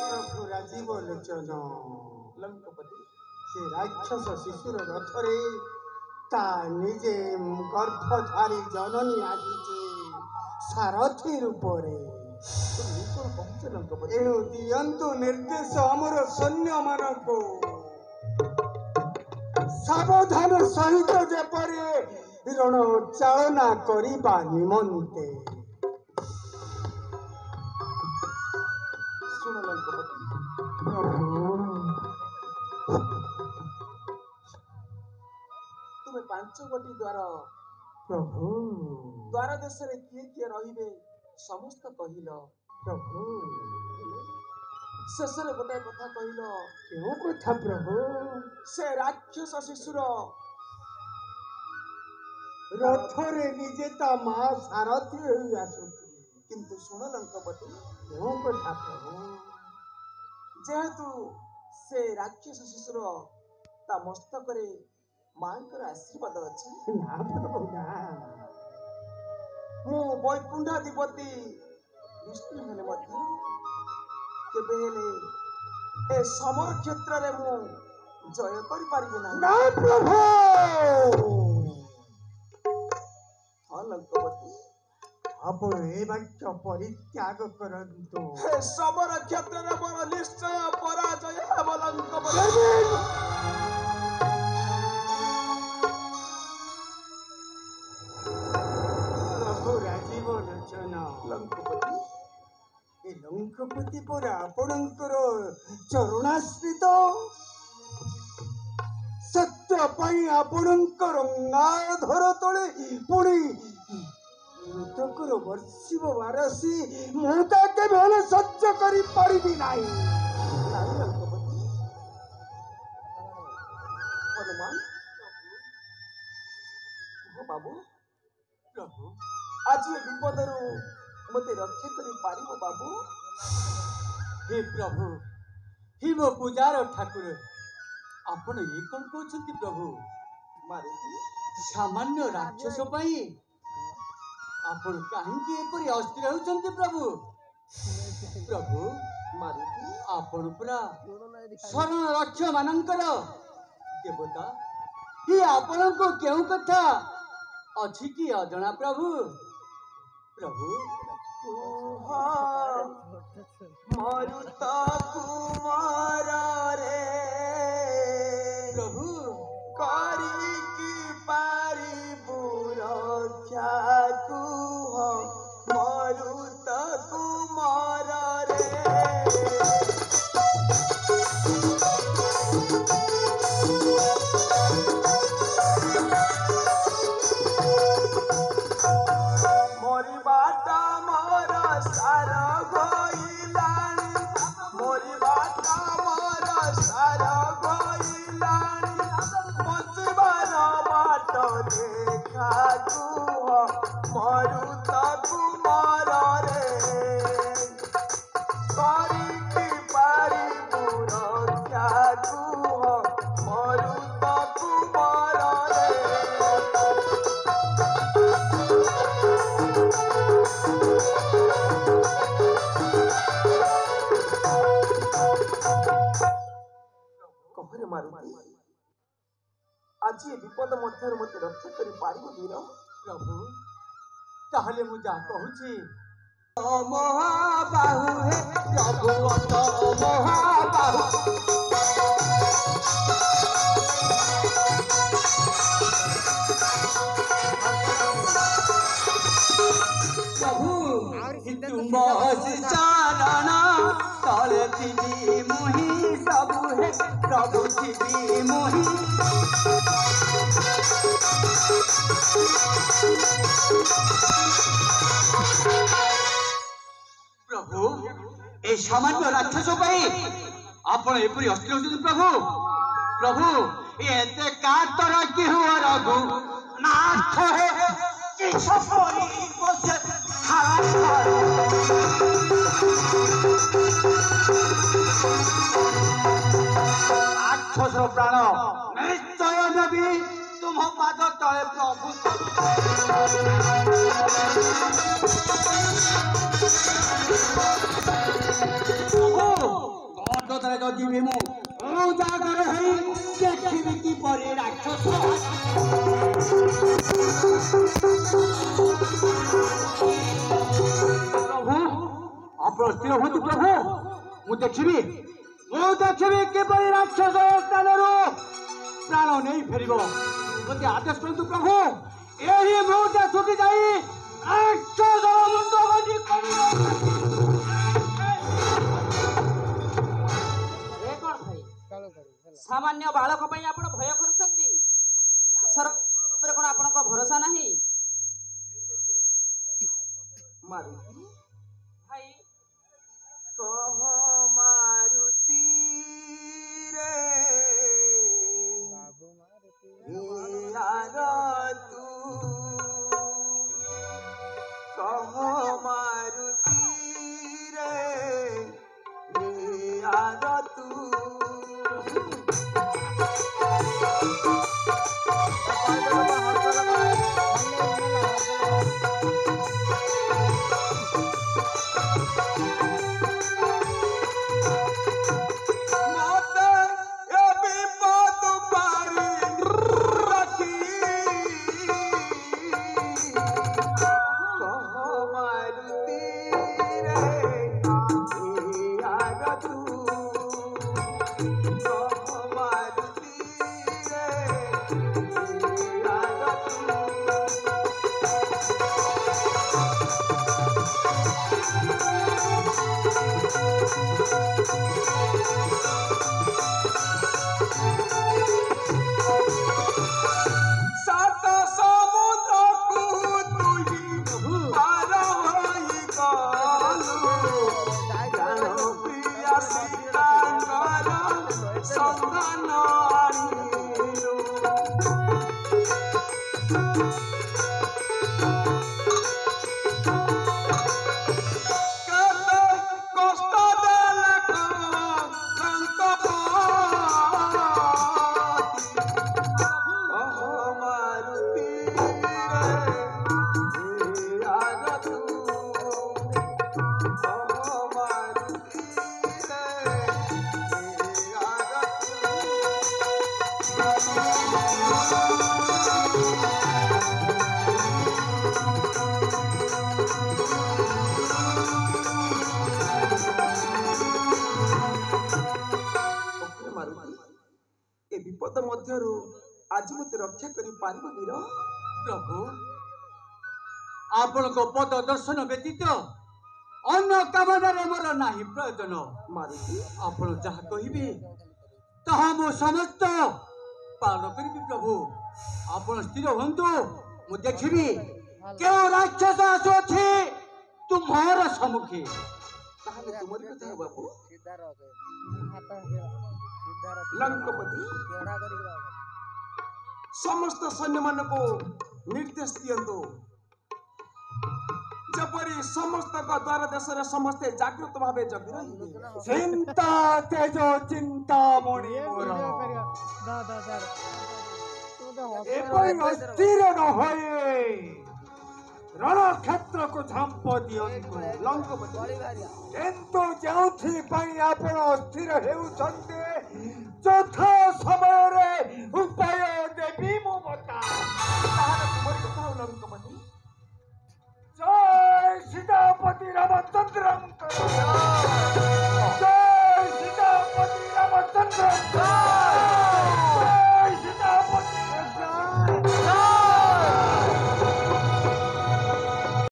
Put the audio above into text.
प्रभु राजीव लोचन लंकपति से राक्षस शिशुर रथरे ता निजे गर्भधारी जननी आदिचे सारथी रूपरे एणु दियंतु निर्देश आमर सैन्य मानक सावधान सहित जेपरि रण चालना करिबा निमंते सुन लंकपति तुम्हें 5 गोटी द्वार प्रभु द्वार देश किए किए रहिबे समस्त कहिल प्रभु शेष गोटे कथा कहिल क्यों कथा प्रभु से राक्षस शिशुर रथरे निजेता माँ सारथी होई आसुची किंतु सुन लंकपति क्यों कथा प्रभु जेहेतु से राक्षस शिशुर ता मस्तक रे मांकर आशीर्वाद अछि ना प्रभु ना मु वैकुंठाधिपति विष्णु हेले मध्य केबे हेले ए समर क्षेत्र रे मु जय करि पारिबे ना ना प्रभु हां लंकपति आपण ए वाक्य परित्याग करंतु हे समर क्षेत्र रे मोर निश्चय पराजय हेब लंकपति प्रभु राजीव लोचन लंकपति ए लंकपति पर आपणकर चरणाश्रित सत्य पाई आपणकर अंगाधर तले पुणी मृतकर वर्षिब बारसी मुता केबे सह्य करि पारिबि नाही नाही लंकपति हनुमान हो बाबू प्रभु आज ये विपदरू मते रक्षा करि पारिबो बाबू हे प्रभु हे मो पूजार ठाकुर आपण ये कौन कहते प्रभु मारुति सामान्य राक्षस पाई आपण कहीं एपरी अस्थिर होचंती प्रभु प्रभु मारुति आपण पुरा शरण रक्ष मानकर देवता ये आपण को केउ कथा अछि कि अजଣା प्रभु प्रभु मरुत कुमार रे प्रभु करी की पारी बुरक्षा कुह मरुत कुमार रे मोरी बाटा मोर सार गइलानी मोरी बाटा मोर सार गइलानी बचबार बाट देखा कुह मरुत कुमार रे करी पारी बुरक्षा कुह मरुत कुमार रे कहरे मारुति आज ये विपद मध्य मत रक्षा करि पारिबो वीर प्रभु ताहले मु जा कहूची महाबाहु हे प्रभु महाबाहु प्रभु तुम चारण तले थी मुही सबु है प्रभु थी मुही प्रभु ए सामान्य राक्षस आपण एपरी अस्थिर होती प्रभु प्रभु एते कातर कि हुआ रघु नाथ है कि सफरी बसे राक्षसर प्राण निश्चय नबी तुम पाद तले प्रभु ଜଗିବି ମୁଁ ଉଜାଗର ହେଇ ଦେଖିବି କିପରି ରାକ୍ଷସ ପ୍ରଭୁ ଆପଣ ସ୍ଥିର ହୁଅନ୍ତୁ ପ୍ରଭୁ ମୁଁ ଦେଖିବି କିପରି ରାକ୍ଷସ ସ୍ଥାନରୁ ପ୍ରାଣ ନେଇ ଫେରିବ ମୋତେ ଆଦେଶ କରନ୍ତୁ ପ୍ରଭୁ ଏହି ମୁହୂର୍ତ୍ତ ଛୁଟି ଯାଇ ରାକ୍ଷସର ମୁଣ୍ଡ ଗଣ୍ଡି କରିବ सामान्य बालक आपण भय करुछंती सरकार ଉପରେ कोन आपनक भरोसा नाही मारुति भाई कह मारुति रे बाबू मारुति यार तू कह मारुति रे यार तू आज मत रक्षा करी पारिबो वीर प्रभु आपण को पद दर्शन व्यतीत अन्य कामनारे मोर नाही प्रयोजन मारुति आपण जहा कहिबे तहा मो समस्त पालन करिबि प्रभु आपण स्थिर हुंतु मु देखिबि केउ राक्षस आसोछि तुम्हार सम्मुखे ताहले तुमर कथा बाबू लंकपति समस्त सैन्य मान को निर्देश दियंतु जपरी समस्त द्वार देश रे समस्ते जागृत भावे जगी रही चिंता तेजो चिंता मणि मोर एपरि स्थिर न होए रणक्षेत्र को झांप दियंतु लंकपति किंतु जोथि पई आपण स्थिर हेउछन्ते चौथा समय रे उपाय देवी मो बता ताहले तुमर कथा लंकपति जय सीतापति रामचंद्र जय सीतापति रामचंद्र